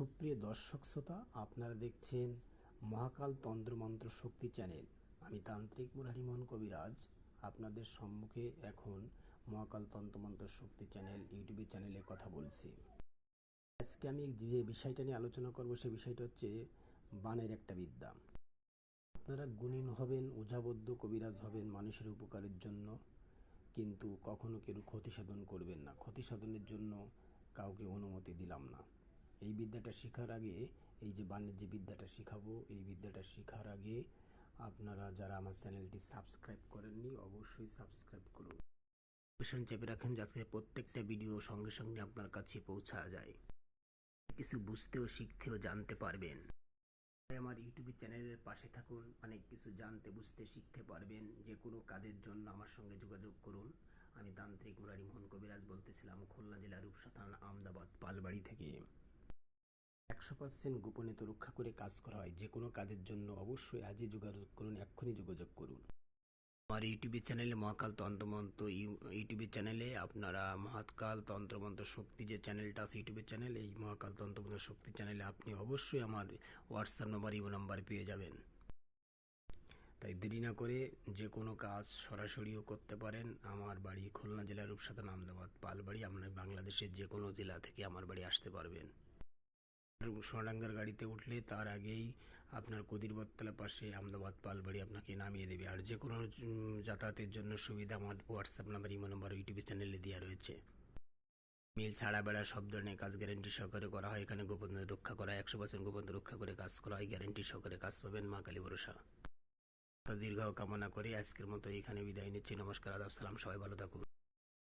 সুপ্রিয় দর্শক শ্রোতা, আপনারা দেখছেন মহাকাল তন্ত্রমন্ত্র শক্তি চ্যানেল। আমি তান্ত্রিক মুরারিমোহন কবিরাজ আপনাদের সম্মুখে এখন মহাকাল তন্ত্রমন্ত্র শক্তি চ্যানেল ইউটিউব চ্যানেলে কথা বলছি। আজকে আমি যে বিষয়টা নিয়ে আলোচনা করব সে বিষয়টা হচ্ছে বানের একটা বিদ্যা। আপনারা গুণিন হবেন, ওঝাবদ্ধ কবিরাজ হবেন মানুষের উপকারের জন্য, কিন্তু কখনো কেউ ক্ষতি সাধন করবেন না। ক্ষতি সাধনের জন্য কাউকে অনুমতি দিলাম না। এই বিদ্যাটা শেখার আগে, এই যে বানের যে বিদ্যাটা শেখাবো, এই বিদ্যাটা শেখার আগে আপনারা যারা আমার চ্যানেলটি সাবস্ক্রাইব করেননি অবশ্যই সাবস্ক্রাইব করুন, নোটিফিকেশন চেপে রাখেন যাতে প্রত্যেকটা ভিডিও সঙ্গে সঙ্গে আপনার কাছে পৌঁছা যায়। কিছু বুঝতেও শিখতেও জানতে পারবেন। আমার ইউটিউব চ্যানেলের পাশে থাকুন, অনেক কিছু জানতে বুঝতে শিখতে পারবেন। যে কোনো কাজের জন্য আমার সঙ্গে যোগাযোগ করুন। আমি তান্ত্রিক মুরারিমোহন কবিরাজ বলতেছিলাম, খুলনা জেলার রূপসা থানা আমদাবাদ পালবাড়ি থেকে। 100% গোপনীয়তা রক্ষা করে কাজ করা হয়। যে কোনো কাজের জন্য অবশ্যই আজই যোগাযোগ করুন, এক্ষুনি যোগাযোগ করুন। আমার ইউটিউব চ্যানেলে মহাকাল তন্ত্রমন্ত্র ইউটিউব চ্যানেলে আপনারা মহাকাল তন্ত্রমন্ত্র শক্তি যে চ্যানেলটা আছে ইউটিউব চ্যানেল, এই মহাকাল তন্ত্রমন্ত্র শক্তি চ্যানেলে আপনি অবশ্যই আমার হোয়াটসঅ্যাপ নাম্বার ইমো নাম্বার পেয়ে যাবেন। তাই দেরি না করে যে কোনো কাজ সরাসরিও করতে পারেন। আমার বাড়ি খুলনা জেলার রূপসা থানা আমদাবাদ পালবাড়ি। আপনার বাংলাদেশের যে কোনো জেলা থেকে আমার বাড়ি আসতে পারবেন। সোনাডাঙ্গার গাড়িতে উঠলে তার আগেই আপনার কদিরবত্তলার পাশে আমদাবাদ পালবাড়ি আপনাকে নামিয়ে দেবে। আর যে কোনো যাতায়াতের জন্য সুবিধা আমার WhatsApp number imo number YouTube চ্যানেলে দেওয়া রয়েছে। মিল ছাড়া বেড়া সব ধরনের কাজ গ্যারেন্টি সহকারে করা হয়। এখানে গোপনীয়তা রক্ষা করা 100% গোপনীয়তা রক্ষা করে কাজ করা হয়। গ্যারেন্টি সহকারে কাজ পাবেন। মা কালী ভরসা। দীর্ঘ কামনা করে আজকের মতো এখানে বিদায় নিচ্ছি। নমস্কার, আদাব, সালাম। সবাই ভালো থাকুন।